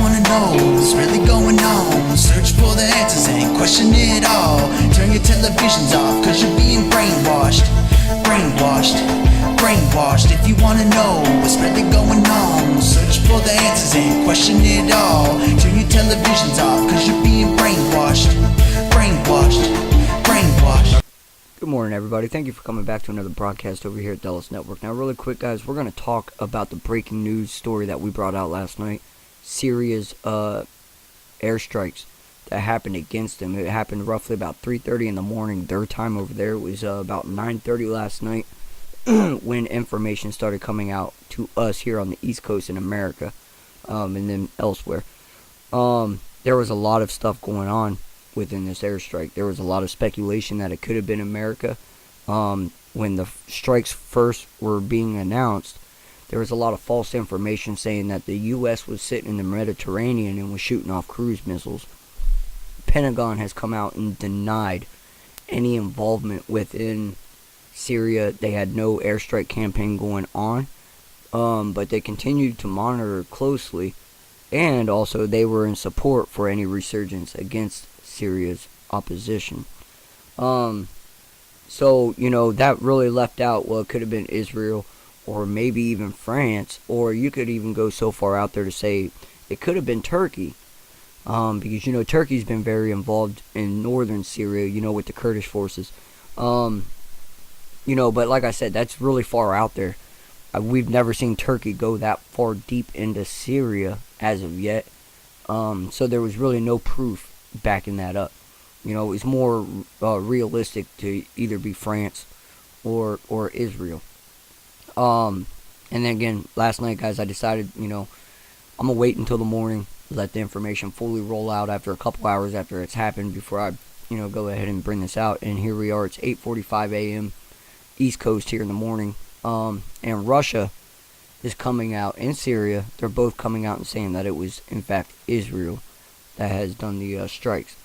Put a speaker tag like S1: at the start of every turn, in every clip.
S1: wanna know what's really going on, search for the answers and question it all. Turn your televisions off, cause you're being brainwashed. Brainwashed. If you wanna know what's really going on, search for the answers and question it all. Turn your televisions off, cause you're being brainwashed.
S2: Good morning, everybody. Thank you for coming back to another broadcast over here at Dallas Network. Now, really quick, guys, we're going to talk about the breaking news story that we brought out last night. Syria's airstrikes that happened against them. It happened roughly about 3:30 in the morning, their time over there. It was about 9:30 last night when information started coming out to us here on the East Coast in America, and then elsewhere. There was a lot of stuff going on within this airstrike. There was a lot of speculation that it could have been America. When the strikes first were being announced, there was a lot of false information saying that the U.S. was sitting in the Mediterranean and was shooting off cruise missiles. Pentagon has come out and denied any involvement within Syria. They had no airstrike campaign going on, but they continued to monitor closely, and also they were in support for any resurgence against Syria's opposition. So, that really left out what could have been Israel, or maybe even France, or you could even go so far out there to say it could have been Turkey, because, Turkey's been very involved in northern Syria, with the Kurdish forces. But like I said, that's really far out there. We've never seen Turkey go that far deep into Syria as of yet. So there was really no proof backing that up. It was more realistic to either be France or Israel. And then again, last night, guys, I decided, I'm gonna wait until the morning, let the information fully roll out after a couple hours after it's happened before I, go ahead and bring this out. And here we are. It's 8:45 a.m. East Coast here in the morning. And Russia is coming out, in Syria, they're both coming out and saying that it was, in fact, Israel that has done the strikes.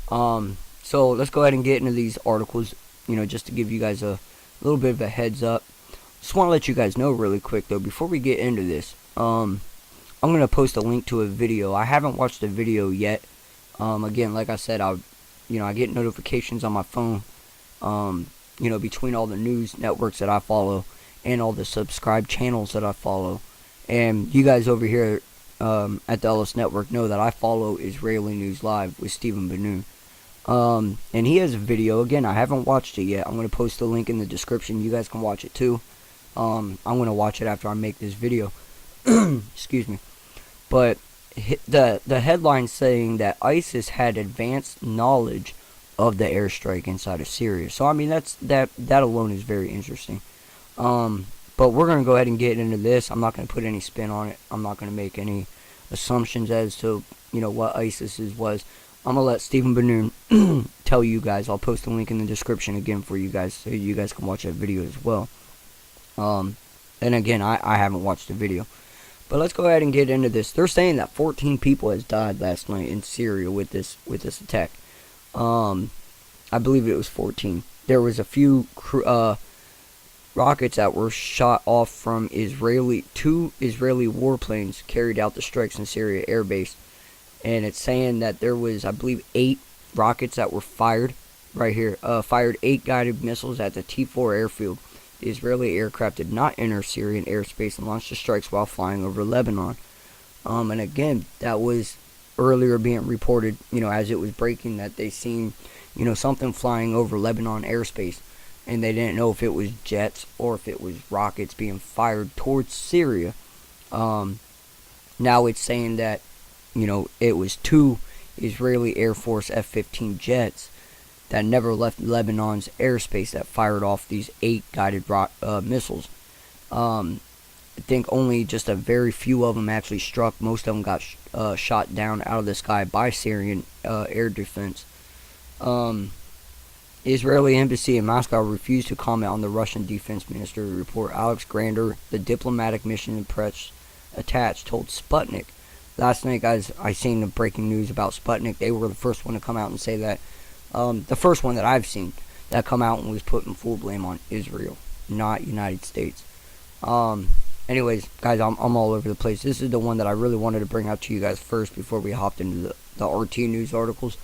S2: So let's go ahead and get into these articles, just to give you guys a little bit of a heads up. Just want to let you guys know really quick, though, before we get into this, I'm going to post a link to a video. I haven't watched the video yet. Again, like I said, I get notifications on my phone, between all the news networks that I follow and all the subscribed channels that I follow. And you guys over here at the Dallas Network know that I follow Israeli News Live with Stephen Benoon. And he has a video. Again, I haven't watched it yet. I'm going to post the link in the description. You guys can watch it too. I'm going to watch it after I make this video. Excuse me. But the headline saying that ISIS had advanced knowledge of the airstrike inside of Syria. So I mean, that alone is very interesting. But we're going to go ahead and get into this. I'm not going to put any spin on it. I'm not going to make any assumptions as to, what ISIS was. I'm going to let Stephen Benoon tell you guys. I'll post a link in the description again for you guys so you guys can watch that video as well. And again, I haven't watched the video. But let's go ahead and get into this. They're saying that 14 people has died last night in Syria with this attack. I believe it was 14. There was a few rockets that were shot off from two Israeli warplanes carried out the strikes in Syria air base. And it's saying that there was, I believe, 8 rockets that were fired right here. Fired 8 guided missiles at the T4 airfield. The Israeli aircraft did not enter Syrian airspace and launched the strikes while flying over Lebanon. And again, that was earlier being reported, as it was breaking, that they seen, something flying over Lebanon airspace. And they didn't know if it was jets or if it was rockets being fired towards Syria. Now it's saying that, it was 2 Israeli Air Force F-15 jets that never left Lebanon's airspace that fired off these 8 guided missiles. I think only just a very few of them actually struck. Most of them got shot down out of the sky by Syrian air defense. Israeli embassy in Moscow refused to comment on the Russian defense minister report. Alex Grander, the diplomatic mission and press attached, told Sputnik. Last night, guys, I seen the breaking news about Sputnik. They were the first one to come out and say that. The first one that I've seen that come out and was putting full blame on Israel, not United States. And anyways, guys, I'm all over the place. This is the one that I really wanted to bring out to you guys first before we hopped into the RT news articles.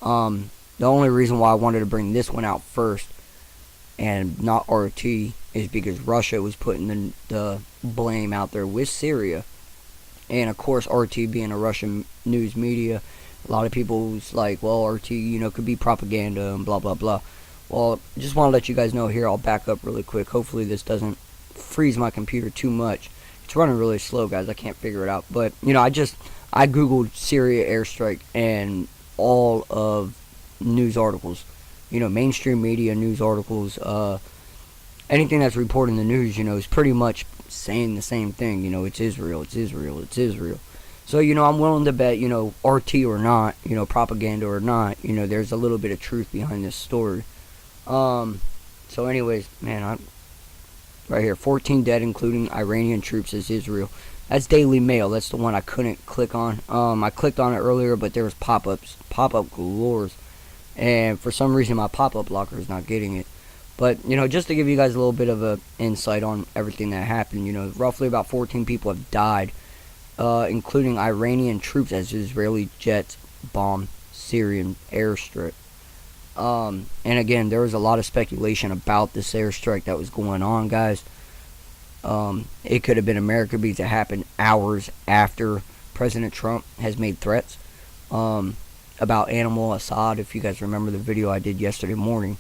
S2: The only reason why I wanted to bring this one out first and not RT is because Russia was putting the blame out there with Syria. And of course, RT being a Russian news media, a lot of people was like, well, RT, could be propaganda and blah, blah, blah. Well, just want to let you guys know here, I'll back up really quick. Hopefully this doesn't freeze my computer too much. It's running really slow, guys. I can't figure it out. But, I Googled Syria airstrike and all of news articles. Mainstream media news articles, anything that's reported in the news, is pretty much saying the same thing. It's Israel, it's Israel, it's Israel. So, I'm willing to bet, RT or not, propaganda or not, there's a little bit of truth behind this story. So anyways, man, right here, 14 dead, including Iranian troops, as Israel. That's Daily Mail. That's the one I couldn't click on. I clicked on it earlier, but there was pop-up galores. And for some reason, my pop-up blocker is not getting it. But, just to give you guys a little bit of a insight on everything that happened, roughly about 14 people have died, including Iranian troops as Israeli jets bomb Syrian airstrip. And again, there was a lot of speculation about this airstrike that was going on, guys. It could have been America because it happened hours after President Trump has made threats about Animal Assad. If you guys remember the video I did yesterday morning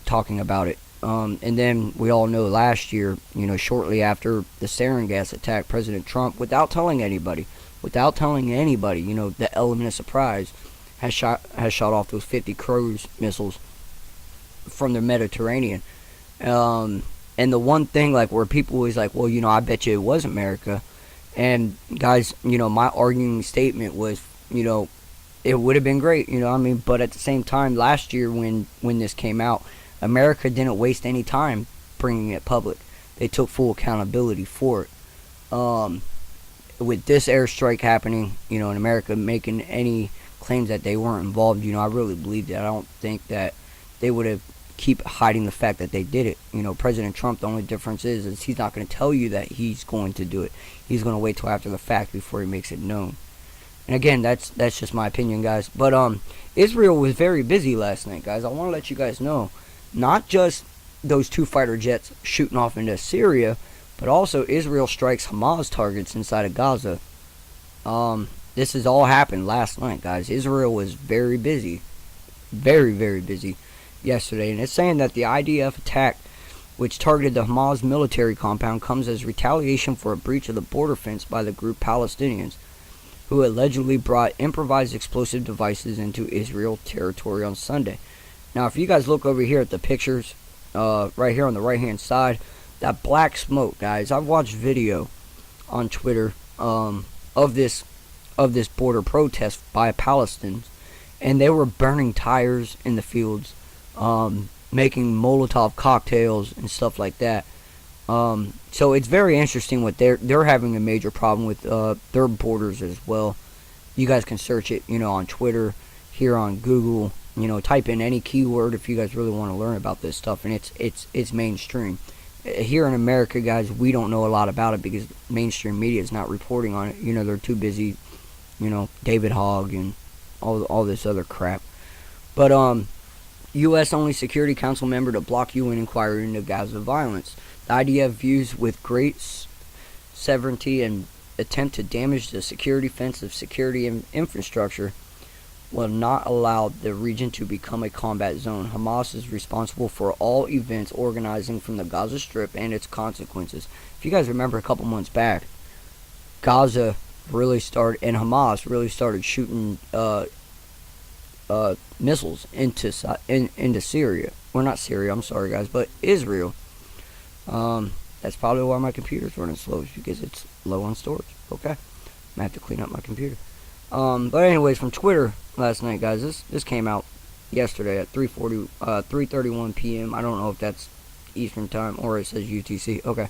S2: talking about it. And then we all know last year, shortly after the sarin gas attack, President Trump, without telling anybody, the element of surprise, has shot off those 50 cruise missiles from the Mediterranean. And the one thing, where people was like, well, I bet you it was America. And guys, my arguing statement was, it would have been great, but at the same time, last year when this came out, America didn't waste any time bringing it public. They took full accountability for it. With this airstrike happening, and America making any claims that they weren't involved, I really believe that. I don't think that they would have keep hiding the fact that they did it. President Trump, the only difference is he's not going to tell you that he's going to do it. He's going to wait till after the fact before he makes it known. And again, that's just my opinion, guys. But Israel was very busy last night, guys. I want to let you guys know, not just those 2 fighter jets shooting off into Syria, but also Israel strikes Hamas targets inside of Gaza. This has all happened last night, guys. Israel was very busy. Very, very busy yesterday. And it's saying that the IDF attack, which targeted the Hamas military compound, comes as retaliation for a breach of the border fence by the group Palestinians, who allegedly brought improvised explosive devices into Israel territory on Sunday. Now, if you guys look over here at the pictures, right here on the right-hand side, that black smoke, guys, I've watched video on Twitter of this border protest by Palestinians, and they were burning tires in the fields, making Molotov cocktails and stuff like that. So it's very interesting what they're having a major problem with their borders as well. You guys can search it, on Twitter, here on Google. Type in any keyword if you guys really want to learn about this stuff, and it's mainstream. Here in America, guys, we don't know a lot about it because mainstream media is not reporting on it. They're too busy, David Hogg and all this other crap. But U.S. only Security Council member to block UN inquiry into Gaza violence. The IDF views with great severity and attempt to damage the security fence of security and infrastructure will not allow the region to become a combat zone. Hamas is responsible for all events organizing from the Gaza Strip and its consequences. If you guys remember a couple months back, Gaza really started, and Hamas really started shooting missiles into Syria. Well, not Syria, I'm sorry, guys, but Israel. That's probably why my computer's running slow, because it's low on storage. Okay, I'm gonna have to clean up my computer. But anyways, from Twitter last night, guys, this came out yesterday at 3:31 p.m. I don't know if that's Eastern time or it says UTC. Okay.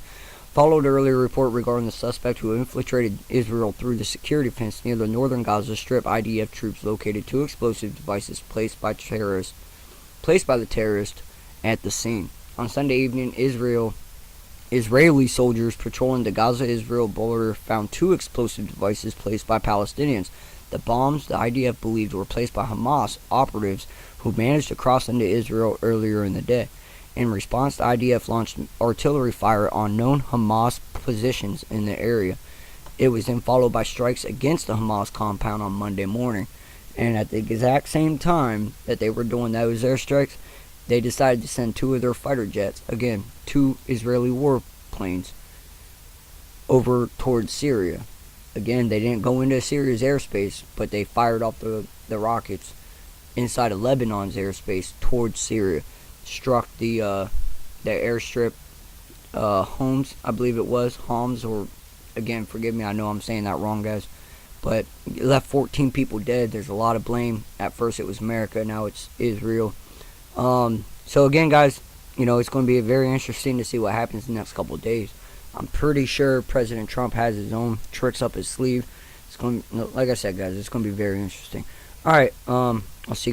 S2: Followed earlier report regarding the suspect who infiltrated Israel through the security fence near the northern Gaza Strip. IDF troops located 2 explosive devices placed by the terrorist at the scene. On Sunday evening, Israel Israeli soldiers patrolling the Gaza-Israel border found 2 explosive devices placed by Palestinians. The bombs, the IDF believed, were placed by Hamas operatives who managed to cross into Israel earlier in the day. In response, the IDF launched artillery fire on known Hamas positions in the area. It was then followed by strikes against the Hamas compound on Monday morning. And at the exact same time that they were doing those airstrikes, they decided to send 2 of their fighter jets, again, 2 Israeli warplanes, over towards Syria. Again, they didn't go into Syria's airspace, but they fired off the rockets inside of Lebanon's airspace towards Syria. Struck the airstrip, Homs, I believe it was, Homs, or, again, forgive me, I know I'm saying that wrong, guys. But it left 14 people dead. There's a lot of blame. At first it was America, now it's Israel. So again, guys, it's going to be very interesting to see what happens in the next couple of days. I'm pretty sure President Trump has his own tricks up his sleeve. It's going to, like I said, guys, it's going to be very interesting. All right, I'll see you.